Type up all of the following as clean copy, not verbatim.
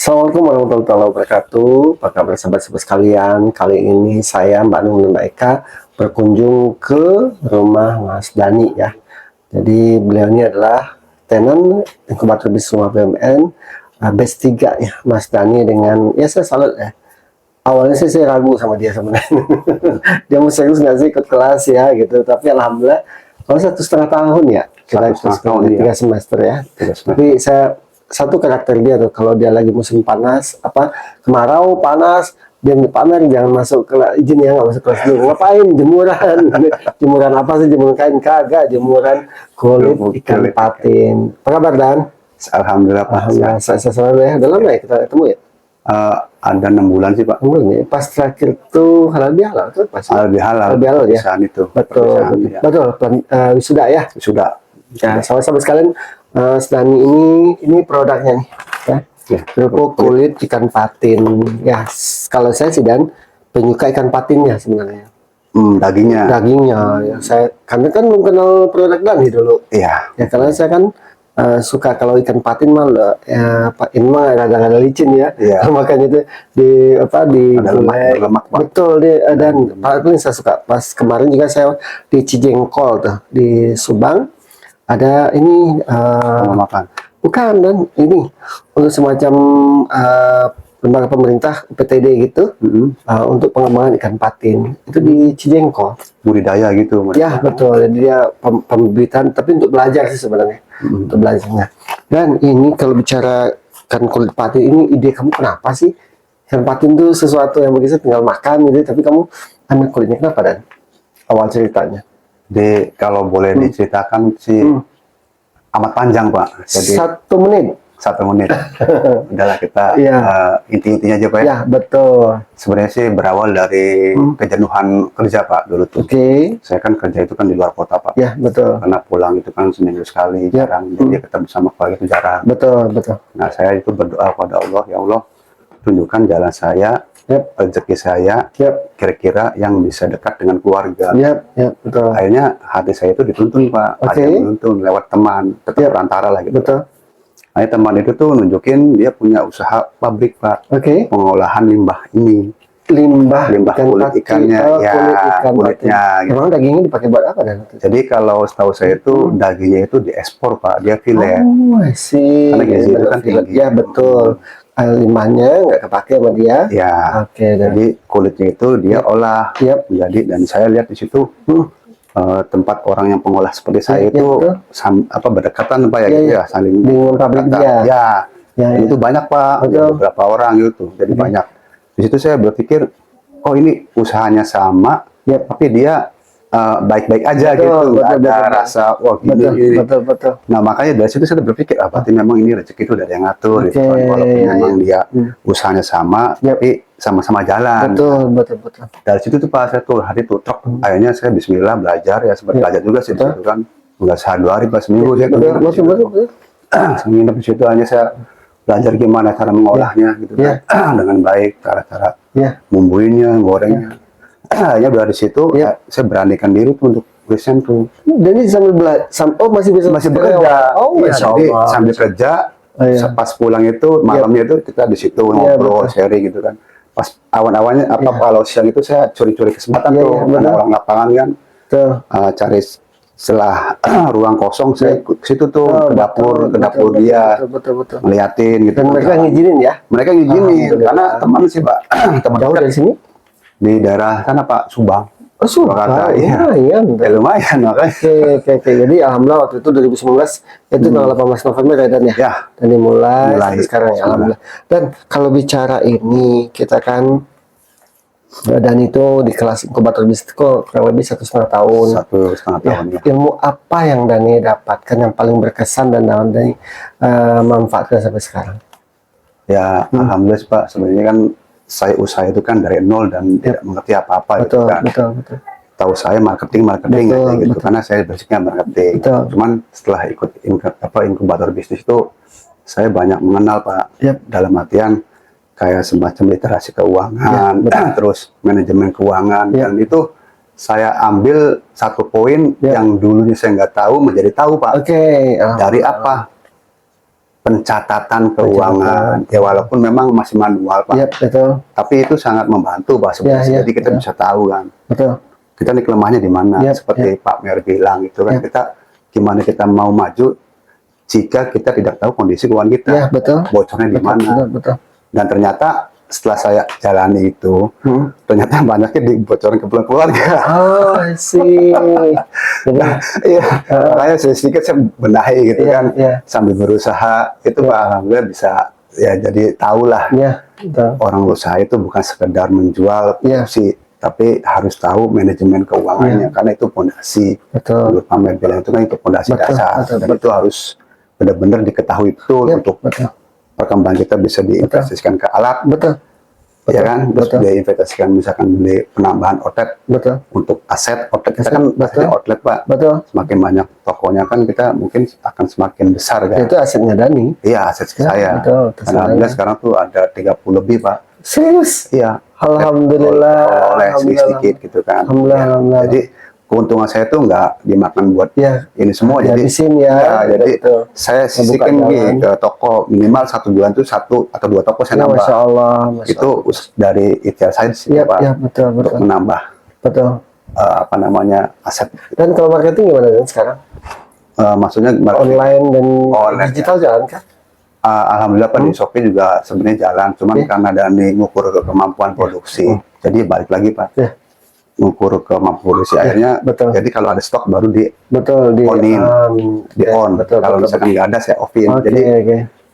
Assalamualaikum warahmatullahi wabarakatuh. Apa kabar sahabat-sahabat sekalian? Kali ini saya Mbak Nung dan Mbak Eka berkunjung ke rumah Mas Dani ya. Jadi beliau ini adalah tenant inkubator bisnis rumah BUMN batch 3 ya, Mas Dani. Dengan ya saya salut ya. Awalnya sih saya ragu sama dia sebenarnya. Dia mau serius nggak sih ikut kelas ya gitu. Tapi alhamdulillah kalau 1,5 tahun ya kita ikut 3 semester ya. Tapi saya satu karakter dia tuh, kalau dia lagi musim panas apa kemarau panas, dia pamer jangan masuk ke izin ya, nggak masuk kelas dulu. Ngapain jemuran? Jemuran apa sih? Jemuran kain kagak, jemuran kulit ikan patin. Apa kabar Dan? Alhamdulillah Pak. Alhamdulillah, saya selalu ya. Udah lama ya kita ketemu ya? Ada 6 bulan sih Pak. 6 bulan ya. Pas terakhir tuh halal bihalal tuh pasti. Halal bihalal. Halal bihalal ya. Itu. Betul. Ya. Betul. Wisuda ya. Sudah. Ya, sama-sama sekalian. Sedani ini produknya nih ya, kerupuk kulit ikan patin ya. Kalau saya sih Dan penyuka ikan patinnya sebenarnya. Dagingnya ya, saya karena kan belum kenal produk Dani dulu. Iya ya, karena saya kan suka kalau ikan patin mah ya, ini mah ada licin ya. Makanya itu di lemak, betul dan paling saya suka pas kemarin juga saya di Cijengkol tuh di Subang. Ada ini makan. Bukan Dan ini untuk semacam lembaga pemerintah PTD gitu untuk pengembangan ikan patin itu di Cijengkol. Budidaya gitu. Ya betul, jadi dia pembibitan tapi untuk belajar sih sebenarnya untuk belajarnya. Dan ini kalau bicara ikan kulit patin ini ide kamu kenapa sih? Ikan patin itu sesuatu yang begitu tinggal makan gitu, tapi kamu ambil kulitnya kenapa Dan? Awal ceritanya. Kalau boleh diceritakan sih amat panjang Pak. Jadi 1 menit. 1 menit. Udahlah kita inti-intinya aja Pak ya. Ya betul. Sebenarnya sih berawal dari kejenuhan kerja Pak dulu tuh. Saya kan kerja itu kan di luar kota Pak. Ya betul. Karena pulang itu kan seminggu sekali jarang. Jadi ketemu sama keluarga itu jarang. Betul betul. Nah saya itu berdoa kepada Allah, ya Allah tunjukkan jalan saya, rezeki saya, kira-kira yang bisa dekat dengan keluarga. Betul. Akhirnya hati saya itu dituntun Pak, ada yang menuntun lewat teman, tetap perantara lah gitu. Betul. Akhirnya teman itu tuh nunjukin dia punya usaha pabrik Pak, pengolahan limbah ini. Limbah kulit ikannya, kulitnya. Gitu. Emang dagingnya dipakai buat apa Dan? Jadi kalau setahu saya itu dagingnya itu diekspor Pak, dia filet. Sih. Karena gizi itu kan tinggi. Ya betul. Limbahnya nggak kepake sama dia. Ya. Jadi kulitnya itu dia olah. Jadi dan saya lihat di situ tempat orang yang pengolah seperti saya itu berdekatan Pak ya, gitu ya, saling dengan pabrik dia. Itu banyak Pak, beberapa orang gitu. Jadi banyak. Di situ saya berpikir, oh ini usahanya sama, tapi dia baik-baik aja gitu, nggak ada rasa wah gini. Betul. Nah makanya dari situ saya berpikir berarti memang ini rezeki itu dari yang ngatur, gitu. Walaupun memang dia usahanya sama, tapi sama-sama jalan. Betul. Dari situ tuh Pak saya tuh hati tuh akhirnya saya Bismillah belajar ya, sempat belajar juga sih itu kan, nggak sehari 2 hari Pak, seminggu saya nginep di situ. Hanya saya belajar gimana cara mengolahnya gitu kan, dengan baik, cara-cara bumbuinnya, gorengnya. Hanya dari situ saya beranikan diri tuh untuk resign tuh. Dan ini sambil masih bekerja. Jadi sambil kerja, pas pulang itu malamnya itu kita di situ ngobrol, sharing gitu kan. Pas awan-awannya kalau siang itu saya curi-curi kesempatan tuh, orang lapangan kan, cari setelah ruang kosong saya ke situ tuh ke dapur dia, ngeliatin gitu. Dan mereka ngizinin ya? Mereka ngizinin karena teman sih Pak, teman jauh dari sini. Di daerah sana Pak, Subang. Subang. Lumayan makanya. Oke. Jadi alhamdulillah waktu itu 2019 itu tanggal 18 November ya Dan ya. Dan dimulai sekarang ya alhamdulillah. Dan kalau bicara ini kita kan Dan itu di kelas inkubator bisnis kok kurang lebih 1,5 tahun. 1,5 tahun ya. Ilmu apa yang Dani dapatkan yang paling berkesan dan Dani manfaatkan sampai sekarang? Ya alhamdulillah Pak, sebenarnya kan saya usaha itu kan dari nol dan tidak mengerti apa-apa gitu kan. Betul. Tahu saya marketing gitu karena saya basicnya marketing. Cuman setelah ikut inkubator bisnis itu saya banyak mengenal Pak, dalam artian kayak semacam literasi keuangan, terus manajemen keuangan, dan itu saya ambil satu poin yang dulunya saya nggak tahu menjadi tahu Pak. Dari apa? pencatatan keuangan. Ya walaupun memang masih manual Pak. Iya, betul. Tapi itu sangat membantu Pak sebenarnya. Jadi kita bisa tahu kan. Betul. Kita nih kelemahannya di mana. Seperti Pak Mer bilang itu kan kita gimana kita mau maju jika kita tidak tahu kondisi keuangan kita. Iya, betul. Bocornya di mana. Betul. Dan ternyata setelah saya jalani itu, ternyata banyaknya dibocorin ke keluarga. Oh, sih. Iya, makanya sedikit saya benahi gitu kan, sambil berusaha itu Pak, alhamdulillah bisa ya jadi tahulah orang usaha itu bukan sekedar menjual sih, tapi harus tahu manajemen keuangannya karena itu fondasi. Menurut Pak Mer bilang itu kan itu fondasi dasar dan itu harus benar-benar diketahui betul untuk perkembangan kita bisa diinvestasikan ke alat, ya kan, terus diinvestasikan misalkan beli penambahan outlet, untuk aset outlet kita kan asetnya outlet Pak, semakin banyak tokonya kan kita mungkin akan semakin besar kan. Itu asetnya Dani. Iya, aset saya. Karena alhamdulillah sekarang tuh ada 30 lebih Pak. Serius? Iya. Alhamdulillah. Oleh sedikit gitu kan. Alhamdulillah. Jadi keuntungan saya tuh nggak dimakan buat ini semua, jadi jadi saya sisihkan ke toko minimal 1 bulan tuh 1 atau 2 toko saya nambah. Masya Allah, itu dari ikhtiar saya sih Pak, untuk menambah apa namanya aset. Dan kalau marketing gimana dan sekarang? Maksudnya online dan digital jalan kan? Alhamdulillah Pak di Shopee juga sebenarnya jalan, cuman karena Dani ngukur ke kemampuan produksi, jadi balik lagi Pak. Mengukur kemampuan produksi akhirnya, jadi kalau ada stok baru di on. Kalau misalkan nggak ada saya offin. Jadi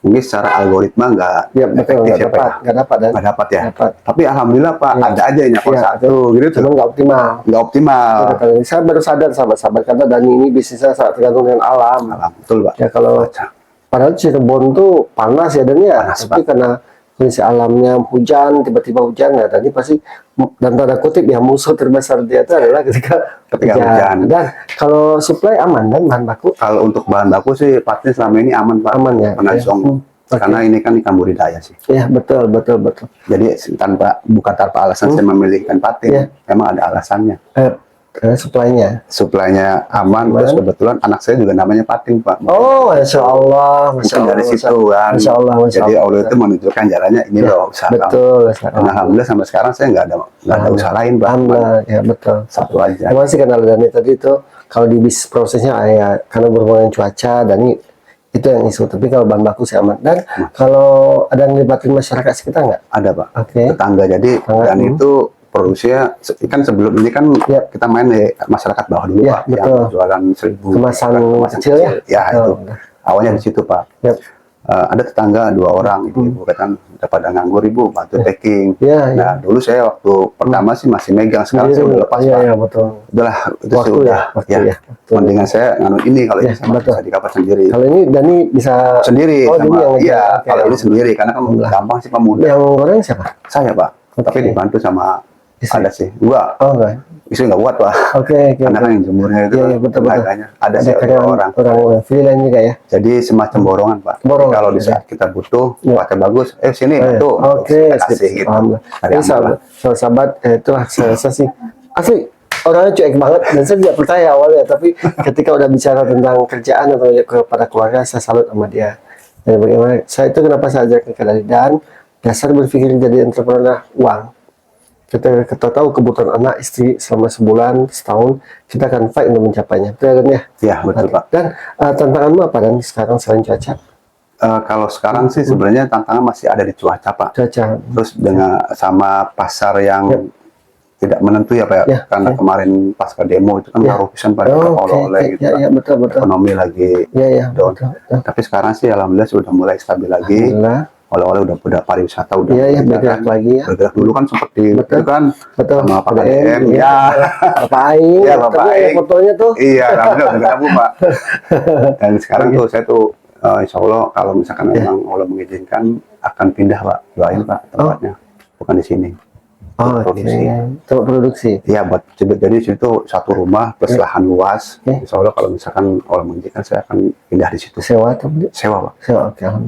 mungkin secara algoritma nggak efektif ya Pak. Nggak dapat ya. Tapi alhamdulillah Pak ada aja yang nyakot satu gitu. Cuma nggak optimal. Nggak optimal. Saya baru sadar sahabat-sahabat karena Dani ini bisnisnya sangat tergantung dengan alam. Betul Pak. Ya kalau padahal Cirebon tuh panas ya dan ya. Tapi karena kondisi alamnya hujan, tiba-tiba hujan ya tadi pasti dan tanda kutip ya musuh terbesar dia itu adalah ketika hujan. Dan kalau supply aman dan bahan baku? Kalau untuk bahan baku sih pasti selama ini aman Pak. Aman ya. Karena ini kan ikan budidaya sih. Iya betul. Jadi bukan tanpa alasan saya memilih ikan patin, memang ada alasannya. Suplainya aman, terus kebetulan anak saya juga namanya Patin Pak. Oh, Masya Allah, Masya Allah. Dari situ kan. Masya Allah. Jadi Allah itu menunjukkan jalannya ini loh usaha. Betul. Dan alhamdulillah sampai sekarang saya nggak ada usaha lain Pak. Alhamdulillah, ya betul. Satu aja. Emang sih kenal Dani tadi itu kalau di bisnis prosesnya ya karena berhubungan cuaca Dani itu yang isu. Tapi kalau bahan baku sih aman. Dan kalau ada yang ngelibatin masyarakat sekitar nggak? Ada Pak. Tetangga jadi dan itu produksinya kan sebelum ini kan kita main di masyarakat bawah dulu Pak, yang jualan 1.000 kemasan kecil ya itu awalnya di situ Pak. Ada tetangga 2 orang ibu kan udah pada nganggur ibu bantu packing. Nah dulu saya waktu pertama sih masih megang, sekarang saya udah lepas Pak. Udahlah itu sudah mendingan saya nganu ini kalau ini bisa dikapas sendiri. Kalau ini Dani bisa sendiri sama kalau ini sendiri karena kan gampang sih pemuda. Yang goreng siapa? Saya Pak, tapi dibantu sama ada sih, enggak. Istri nggak kuat Pak. Karena kan yang jemurnya itu betul. Ada sih orang freelance juga ya. Jadi semacam borongan Pak. Kalau di saat kita butuh pakai bagus, sini tuh. Kita kasih gitu. Sahabat itu saya sih asli orangnya cuek banget dan saya tidak percaya awalnya, tapi ketika udah bicara tentang kerjaan atau kepada keluarga saya salut sama dia. Dan bagaimana saya itu kenapa saya ajak ke Dani dan dasar berpikir jadi entrepreneur uang. Kita tahu kebutuhan anak istri selama sebulan, setahun, kita akan fight untuk mencapainya. Betul kan ya? Iya, betul Pak. Dan tantanganmu apa dan sekarang selain cuaca? Kalau sekarang sih sebenarnya tantangan masih ada di cuaca Pak. Terus dengan sama pasar yang tidak menentu ya Pak. Karena kemarin pasca demo itu kan ngaruh pisan pada oleh-oleh gitu. Betul. Ekonomi lagi down. Tapi sekarang sih alhamdulillah sudah mulai stabil lagi. Oleh-oleh udah pariwisata udah bergerak lagi ya. Bergerak dulu kan seperti itu kan sama Pak DM Bapak Aing fotonya tuh alhamdulillah udah ketemu Pak. Dan sekarang tuh saya tuh insya Allah kalau misalkan memang Allah mengizinkan akan pindah Pak, doain Pak tempatnya bukan di sini. Tempat produksi. Iya, jadi situ satu rumah plus lahan luas. Insya Allah kalau misalkan Allah mengizinkan saya akan pindah di situ. Sewa atau beli? Sewa Pak.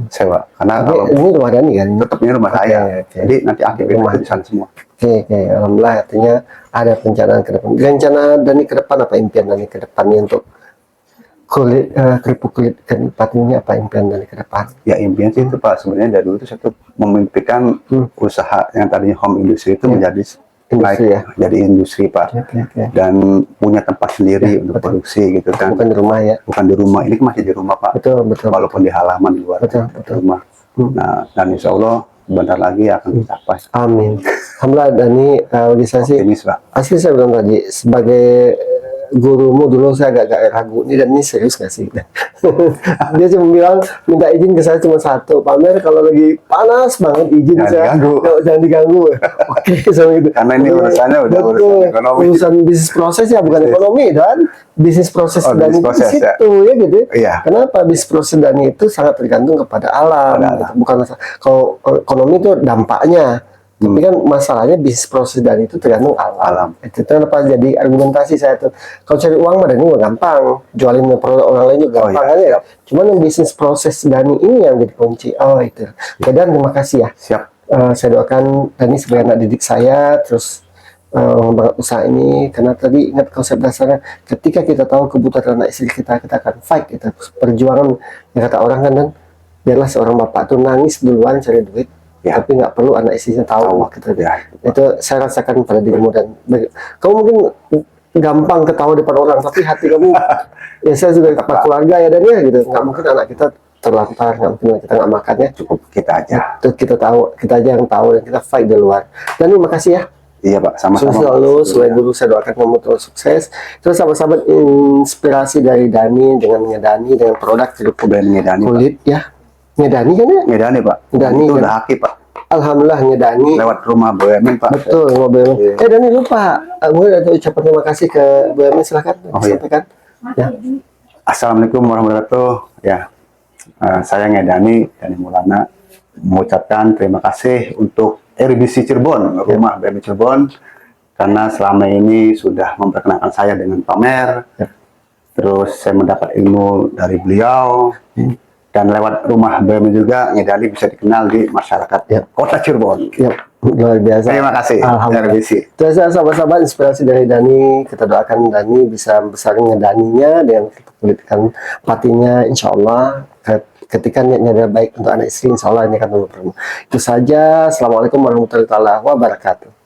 Sewa. Karena kalau ini rumah Dani kan? Tetap ini rumah saya. Jadi nanti aktifnya di sana semua. Alhamdulillah artinya ada perencanaan ke depan. Rencana Dani ke depan apa impian Dani ke depannya untuk keripik kulit ikan patin ini apa impian dari ke depan? Ya impian sih itu Pak, sebenarnya dari dulu itu saya tuh memimpikan usaha yang tadinya home industry itu menjadi Industri, ya? jadi industri Pak, dan punya tempat sendiri untuk produksi gitu kan. Bukan di rumah ya? Bukan di rumah, ini kan masih di rumah Pak. Betul, betul. Walaupun di halaman di luar rumah. Nah, dan insya Allah bentar lagi akan dicapai. Amin. Alhamdulillah, Dani, bagi saya sih, Optimis Pak. asli saya bilang tadi, sebagai gurumu dulu saya agak ragu, ini dan ini serius gak sih? Dia cuma bilang, minta izin ke saya cuma satu, Pamer kalau lagi panas banget izin Jangan saya, diganggu. jangan diganggu. Oke, sama gitu. Karena ini urusannya udah Betul. urusan ekonomi. Urusan bisnis proses ya, bukan ekonomi, dan bisnis proses dan bisnis proses, di situ ya gitu. Iya. Kenapa bisnis proses dan itu sangat tergantung kepada alam, gitu. Bukan masalah. Kalau ekonomi itu dampaknya. Tapi kan masalahnya bisnis proses dan itu tergantung alam. Itu kenapa jadi argumentasi saya tuh. Kalau cari uang mah ini mah gampang, jualin produk orang lain juga gampang kan ya. Cuman yang bisnis proses Dani ini yang jadi kunci. Oh itu. Ya, dan terima kasih ya. Siap. Saya doakan Dani sebagai anak didik saya, terus mengembangkan usaha ini, karena tadi ingat konsep dasarnya, ketika kita tahu kebutuhan anak istri kita akan fight, kita perjuangan. Yang kata orang kan, dan biarlah seorang bapak tuh nangis duluan cari duit. Ya. Tapi nggak perlu anak istrinya tahu gitu. Ya. Itu saya rasakan pada dirimu, dan kamu mungkin gampang ketawa depan orang, tapi hati kamu ya saya juga kepala keluarga ya, dan ya gitu, nggak mungkin anak kita terlantar, nggak mungkin kita nggak makannya, cukup kita aja. Itu kita tahu, kita aja yang tahu, dan kita fight di luar. Dan terima kasih ya. Iya Pak, sama-sama. Selalu selain dulu saya doakan kamu terus sukses. Terus sahabat-sahabat, inspirasi dari Dani dengan Ngedani dengan produk jeruk kulit ya. Ngedani kan ya? Ngedani Pak. Ngedani itu kan? udah aki Pak. Alhamdulillah Ngedani. Lewat rumah BUMN Pak. Betul, rumah BUMN. Dani lupa. Gue ada ucapan terima kasih ke BUMN, silakan sampaikan. Ya. Assalamualaikum warahmatullahi wabarakatuh. Ya, saya Ngedani Mulana mengucapkan terima kasih untuk RBC Cirebon, rumah BUMN Cirebon, karena selama ini sudah memperkenalkan saya dengan Pamer. Terus saya mendapat ilmu dari beliau. Dan lewat rumah BUMN juga, Ngedani bisa dikenal di masyarakat Kota Cirebon. Luar biasa. Terima kasih. RBC. Terus sahabat-sahabat, inspirasi dari Dani, kita doakan Dani bisa besarin Ngedaninya dengan kulit ikan patinya, insya Allah. Ketika niatnya ada baik untuk anak istri, insya Allah ini akan bertemu. Itu saja. Assalamualaikum warahmatullahi wabarakatuh.